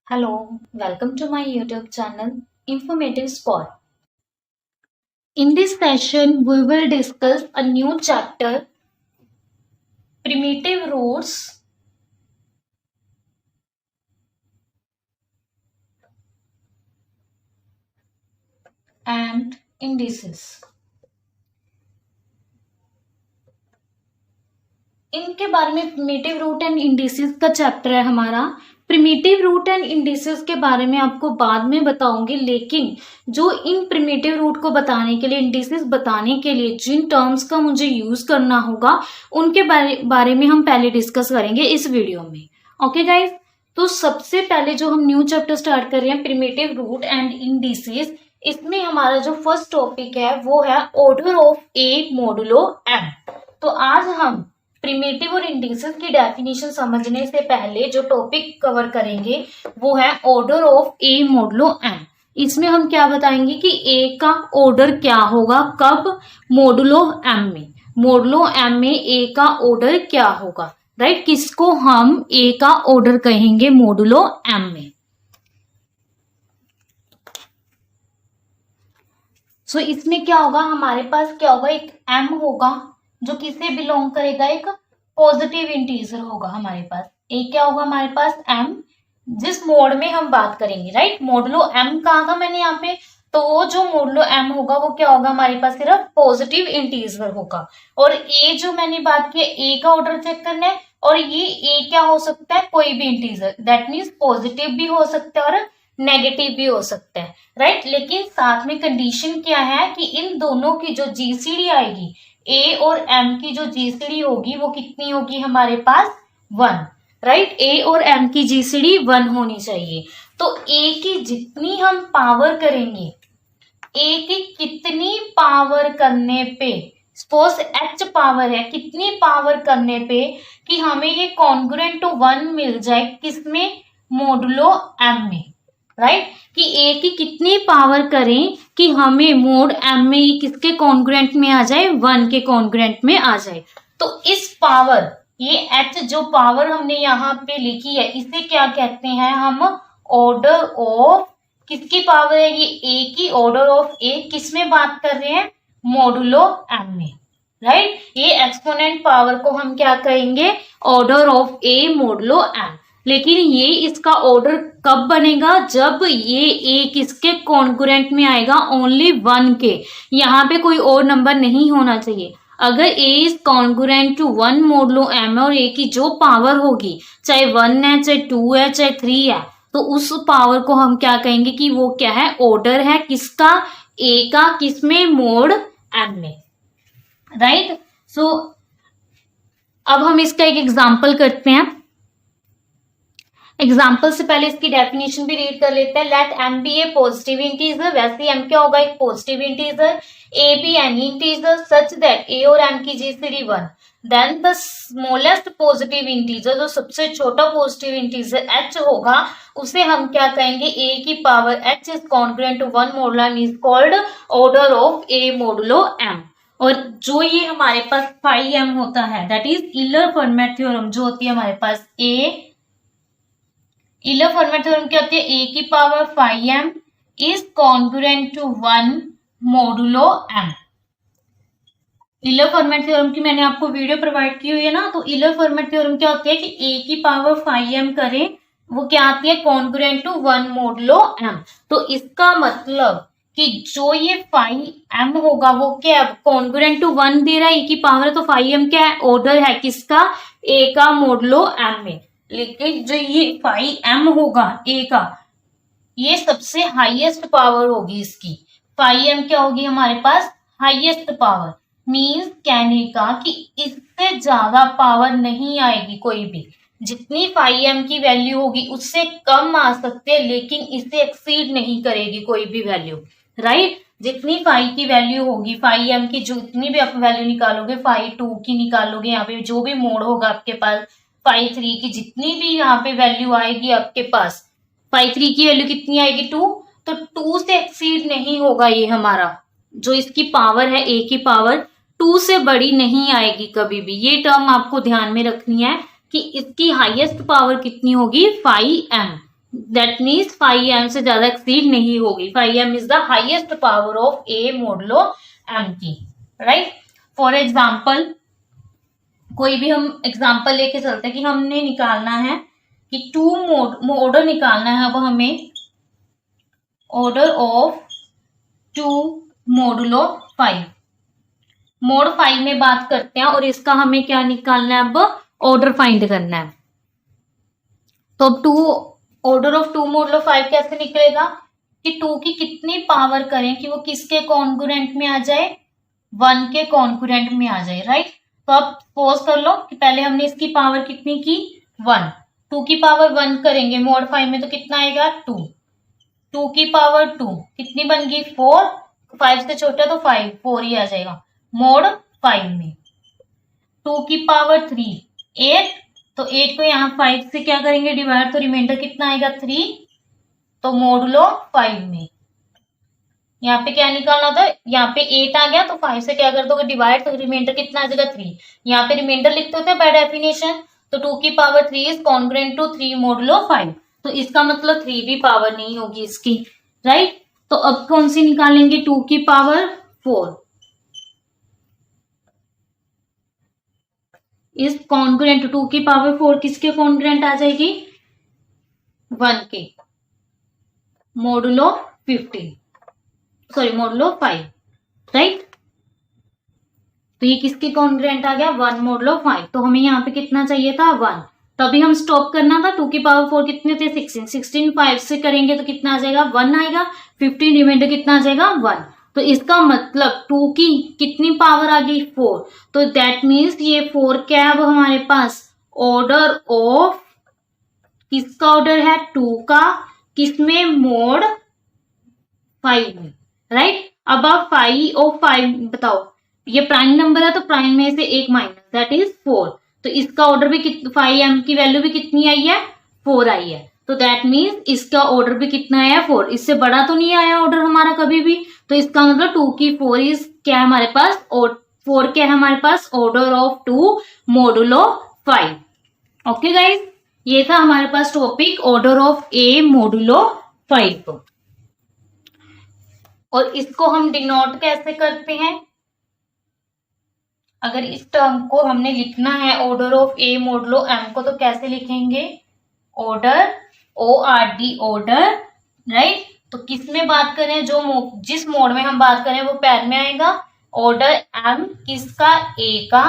Hello, welcome to my YouTube channel Informative Spot. In this session, we will discuss a new chapter Primitive Roots and Indices. इनके बारे में primitive root and indices का chapter है हमारा। Primitive root and indices के बारे में आपको बाद में बताऊंगी, लेकिन जो इन प्रिमिटिव रूट को बताने के लिए, इंडिसेस बताने के लिए जिन टर्म्स का मुझे यूज करना होगा उनके बारे में हम पहले डिस्कस करेंगे इस वीडियो में। ओके गाइज, तो सबसे पहले जो हम न्यू चैप्टर स्टार्ट कर रहे हैं प्रिमिटिव रूट एंड इंडिसेस, इसमें हमारा जो फर्स्ट टॉपिक है वो है order of A modulo M. तो आज हम प्रिमिटिव और इंडिसेस की डेफिनेशन समझने से पहले जो टॉपिक कवर करेंगे वो है order of A modulo M. इसमें हम क्या बताएंगे कि ए का ऑर्डर क्या होगा, कब, मॉडुलो एम में। मॉडुलो एम में ए का ऑर्डर क्या होगा, राइट, किसको हम ए का ऑर्डर कहेंगे मॉडुलो एम में। सो इसमें क्या होगा, हमारे पास क्या होगा, एक एम होगा जो किससे बिलोंग करेगा, एक पॉजिटिव इंटीजर होगा हमारे पास। एक क्या होगा हमारे पास, एम, जिस मोड में हम बात करेंगे, राइट। मॉडुलो एम कहा था मैंने यहाँ पे, तो वो जो मॉडुलो एम होगा वो क्या होगा हमारे पास, सिर्फ पॉजिटिव इंटीजर होगा। और ए जो मैंने बात की, ए का ऑर्डर चेक करना है, और ये ए क्या हो सकता है, कोई भी इंटीजर, दैट मीन्स पॉजिटिव भी हो सकता है और नेगेटिव भी हो सकता है, राइट। लेकिन साथ में कंडीशन क्या है कि इन दोनों की जो जीसीडी आएगी, ए और एम की जो जीसीडी होगी वो कितनी होगी हमारे पास, 1, राइट। ए और एम की जीसीडी 1 होनी चाहिए। तो ए की जितनी हम पावर करेंगे, ए की कितनी पावर करने पे, सपोज एच पावर है, कितनी पावर करने पे कि हमें ये कॉन्ग्रुएंट टू 1 मिल जाए, किसमें, मॉडुलो एम में, राइट। कि ए की कितनी पावर करें कि हमें मोड एम में ये किसके कॉन्ग्रुएंट में आ जाए, 1 के कॉन्ग्रुएंट में आ जाए। तो इस पावर, ये एच जो पावर हमने यहाँ पे लिखी है, इसे क्या कहते हैं हम, ऑर्डर ऑफ, किसकी पावर है ये, ए की ऑर्डर ऑफ ए, किसमें बात कर रहे हैं, मॉडुलो एम में, राइट। ये एक्सपोनेंट पावर को हम क्या कहेंगे, order of A modulo M. लेकिन ये इसका ऑर्डर कब बनेगा, जब ये ए किसके कॉन्ग्रुएंट में आएगा, ओनली 1 के, यहाँ पे कोई और नंबर नहीं होना चाहिए। अगर A is congruent to 1 modulo M और ए की जो पावर होगी, चाहे 1 है, चाहे 2 है, चाहे 3 है, तो उस पावर को हम क्या कहेंगे कि वो क्या है, ऑर्डर है किसका, ए का, किसमें, मोड एम में, राइट। सो अब हम इसका एक एग्जाम्पल करते हैं। एग्जाम्पल से पहले इसकी डेफिनेशन भी रीड कर लेते हैं। Let M be a positive integer, वैसे एम क्या होगा, एक positive integer, A be any integer such that A और एम की GCD 1, then the smallest positive integer, जो सबसे छोटा पॉजिटिव इंटीजर एच होगा, उसे हम क्या कहेंगे, ए की power H is congruent to 1 modulo M is called order of A modulo M. और जो ये हमारे पास फाई एम होता है, that is Euler Fermat theorem, जो होती है हमारे पास ईलर फॉर्मेट थ्योरम क्या होती है, ए की power 5m is congruent to 1 modulo M. Euler Fermat theorem की मैंने आपको वीडियो प्रोवाइड की हुई है ना। तो ईलर फॉर्मेट थ्योरम क्या होती है कि ए की पावर 5m करें, वो क्या आती है, कॉन्ग्रुएंट टू 1 मॉडुलो एम। तो इसका मतलब कि जो ये 5m होगा वो क्या, कॉन्ग्रुएंट टू 1 दे रहा है, ए की पावर, तो 5m क्या है, ऑर्डर है किसका, ए का मॉडुलो एम में। लेकिन जो ये 5m होगा ए का, ये सबसे हाईएस्ट पावर होगी इसकी। 5m क्या होगी हमारे पास, हाईएस्ट पावर, मींस कहने का कि इससे ज्यादा पावर नहीं आएगी कोई भी। जितनी 5m की वैल्यू होगी उससे कम आ सकते हैं, लेकिन इसे एक्सीड नहीं करेगी कोई भी वैल्यू, राइट। जितनी 5 की वैल्यू होगी, 5m की जितनी भी आप वैल्यू निकालोगे, 5 2 की निकालोगे, यहाँ पे जो भी मोड होगा आपके पास, 5 3 की जितनी भी यहाँ पे वैल्यू आएगी आपके पास, 5 3 की वैल्यू कितनी आएगी, 2, तो 2 से एक्सीड नहीं होगा ये हमारा, जो इसकी पावर है ए की पावर 2 से बड़ी नहीं आएगी कभी भी। ये टर्म आपको ध्यान में रखनी है कि इसकी हाईएस्ट पावर कितनी होगी, 5m, दैट मीन्स 5m से ज्यादा एक्सीड नहीं होगी। 5m is the highest power of A modulo m की, राइट। फॉर एग्जाम्पल कोई भी हम एग्जाम्पल लेके चलते हैं कि हमने निकालना है कि ऑर्डर निकालना है। अब हमें ऑर्डर ऑफ 2 मॉडुलो 5, मोड 5 में बात करते हैं और इसका हमें क्या निकालना है, अब ऑर्डर फाइंड करना है। तो अब ऑर्डर ऑफ 2 मॉडुलो 5 कैसे निकलेगा कि 2 की कितनी पावर करें कि वो किसके कॉन्करेंट में आ जाए, 1 के कॉन्करेंट में आ जाए, राइट। तो अब सपोज कर लो कि पहले हमने इसकी पावर कितनी की 1, 2 की पावर 1 करेंगे मोड 5 में तो कितना आएगा 2, 2 की पावर 2 कितनी बन गई 4, 5 से छोटा तो 4 ही आ जाएगा मोड 5 में। 2 की पावर 3 8, तो 8 को यहाँ 5 से क्या करेंगे डिवाइड, तो रिमाइंडर कितना आएगा 3, तो मॉडुलो 5 में यहाँ पे क्या निकालना था, यहाँ पे 8 आ गया तो 5 से क्या कर दोगे डिवाइड, तो रिमाइंडर कितना आ जाएगा 3। यहाँ पे रिमाइंडर लिखते होते हैं बाय डेफिनेशन, तो 2 की power 3 is congruent to 3 modulo 5, तो इसका मतलब 3 भी पावर नहीं होगी इसकी, राइट। तो अब कौन सी निकालेंगे, 2 की पावर 4 इज कॉन्ग्रुएंट, 2 की पावर 4 किसके कॉन्ग्रुएंट आ जाएगी 1 के, मॉडुलो 5, राइट। तो ये किसके कॉन्ग्रुएंट आ गया 1 मॉडुलो 5, तो हमें यहाँ पे कितना चाहिए था 1, तभी हम स्टॉप करना था। 2 की पावर 4 कितने थे 16, 5 से करेंगे तो कितना आ जाएगा 1 आएगा, 15 रिमाइंडर कितना आ जाएगा 1, तो इसका मतलब 2 की कितनी पावर आ गई 4, तो दैट मीन्स ये 4 क्या है अब हमारे पास ऑर्डर ऑफ, किसका ऑर्डर है 2 का, किसमें मोड 5 में, राइट। अब आप 5 और 5 बताओ, ये प्राइम नंबर है तो प्राइम में से एक माइनस दैट इज 4, तो इसका ऑर्डर भी 5m की वैल्यू भी कितनी आई है 4 आई है, तो दैट मीन्स इसका ऑर्डर भी कितना आया 4, इससे बड़ा तो नहीं आया ऑर्डर हमारा कभी भी, तो इसका मतलब 2 की 4 इज क्या है हमारे पास, और 4 क्या है हमारे पास order of 2 modulo 5। Okay guys, ये था हमारे पास topic order of A modulo 5, और इसको हम डिनोट कैसे करते हैं, अगर इस टर्म को हमने लिखना है order of A modulo m को, तो कैसे लिखेंगे ऑर्डर ORD ऑर्डर, राइट। तो किस में बात करें, जिस मोड में हम बात करें वो पैर में आएगा, ऑर्डर m किसका a का,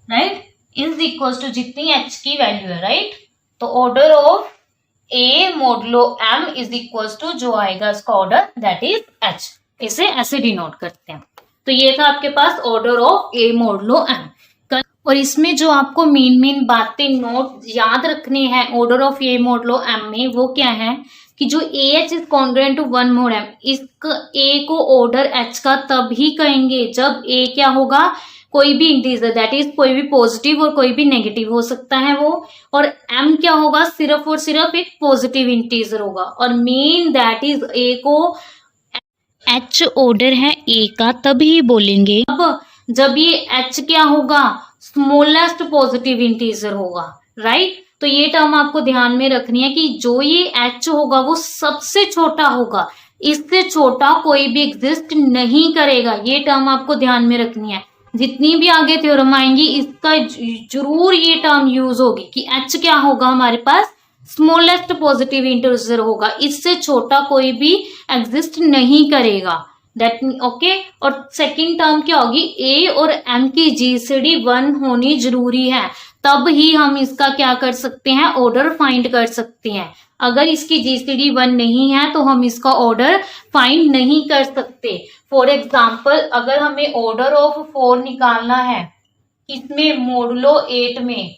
राइट, इज इक्वल टू जितनी h की वैल्यू है, राइट। तो order of a modulo m is equal to जो आएगा इसका ऑर्डर दैट इज h, इसे ऐसे डिनोट करते हैं। तो ये था आपके पास order of A modulo m, और इसमें जो आपको मेन बातें नोट याद रखने हैं order of A modulo m में, वो क्या है कि जो AH is congruent to 1 mod m, इस A को ऑर्डर H का तब ही कहेंगे जब A क्या होगा कोई भी इंटीजर, दैट इज कोई भी पॉजिटिव और कोई भी नेगेटिव हो सकता है वो, और m क्या होगा सिर्फ और सिर्फ एक पॉजिटिव इंटीजर होगा, और मेन दैट इज A को H ऑर्डर है A का तभी बोलेंगे अब जब ये H क्या होगा स्मॉलेस्ट पॉजिटिव इंटीजर होगा, राइट। तो ये टर्म आपको ध्यान में रखनी है कि जो ये H होगा वो सबसे छोटा होगा, इससे छोटा कोई भी एग्जिस्ट नहीं करेगा, ये टर्म आपको ध्यान में रखनी है। जितनी भी आगे थ्योरम आएंगी इसका जरूर ये टर्म यूज होगी कि H क्या होगा हमारे पास स्मॉलेस्ट पॉजिटिव इंटीजर होगा, इससे छोटा कोई भी एग्जिस्ट नहीं करेगा, दैट ओके। और सेकंड टर्म क्या होगी A और M की GCD 1 होनी जरूरी है, तब ही हम इसका क्या कर सकते हैं ऑर्डर फाइंड कर सकते हैं। अगर इसकी GCD 1 नहीं है तो हम इसका ऑर्डर फाइंड नहीं कर सकते। फॉर एग्जाम्पल अगर हमें ऑर्डर ऑफ 4 निकालना है किसमें मॉडुलो 8 में,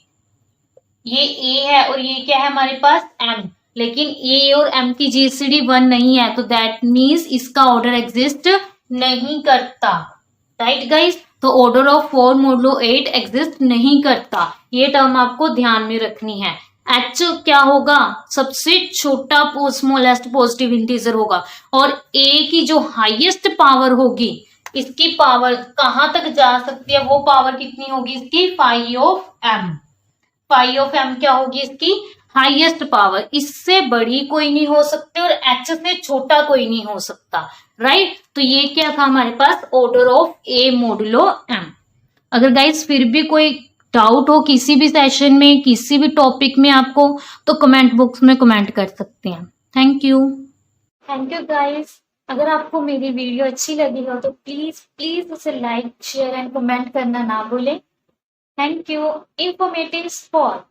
ये A है और ये क्या है हमारे पास M, लेकिन A और M की GCD 1 नहीं है, तो दैट मीन्स इसका ऑर्डर एग्जिस्ट नहीं करता, राइट गाइस। तो ऑर्डर ऑफ 4 मॉडुलो 8 एग्जिस्ट नहीं करता, ये टर्म आपको ध्यान में रखनी है। H क्या होगा सबसे छोटा स्मॉलेस्ट पॉजिटिव इंटीजर होगा, और A की जो हाईएस्ट पावर होगी इसकी पावर कहां तक जा सकती है, वो पावर कितनी होगी इसकी 5 ऑफ M, 5 ऑफ M क्या होगी इसकी हाईएस्ट पावर, इससे बड़ी कोई नहीं हो सकती और h से छोटा कोई नहीं हो सकता, राइट। तो ये क्या था हमारे पास, order of a modulo m। अगर गाइस फिर भी कोई डाउट हो किसी भी सेशन में, किसी भी टॉपिक में आपको, तो कमेंट बॉक्स में कमेंट कर सकते हैं। Thank you guys. अगर आपको मेरी वीडियो अच्छी लगी हो तो प्लीज प्लीज उसे लाइक शेयर एंड कमेंट करना ना भूलें। Thank you. Informative for